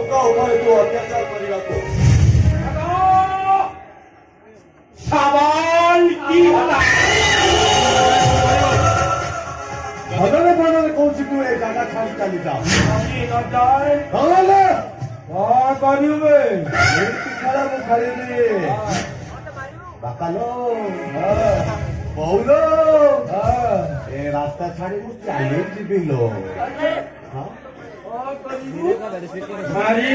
लोका उभा तो अत्याचार करी लागतो साबान की होला भगवान भगवान कौन सी तू ये जाना खाली चली जा ये न जाए भगवान वाह करियो बे ये खड़ा वो खड़े ने बाकालो बहुलो ए रास्ता छाड़ी मुझ चाहिए जी बिलो हाँ मारी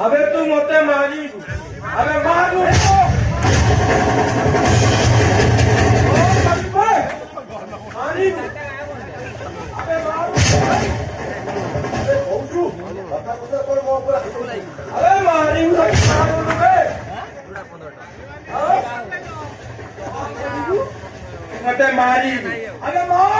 अबे तू मते मारी अबे मार मारी अबे मार बहुजू बता बता पर वो पर अबे मारी मते मारी अबे मार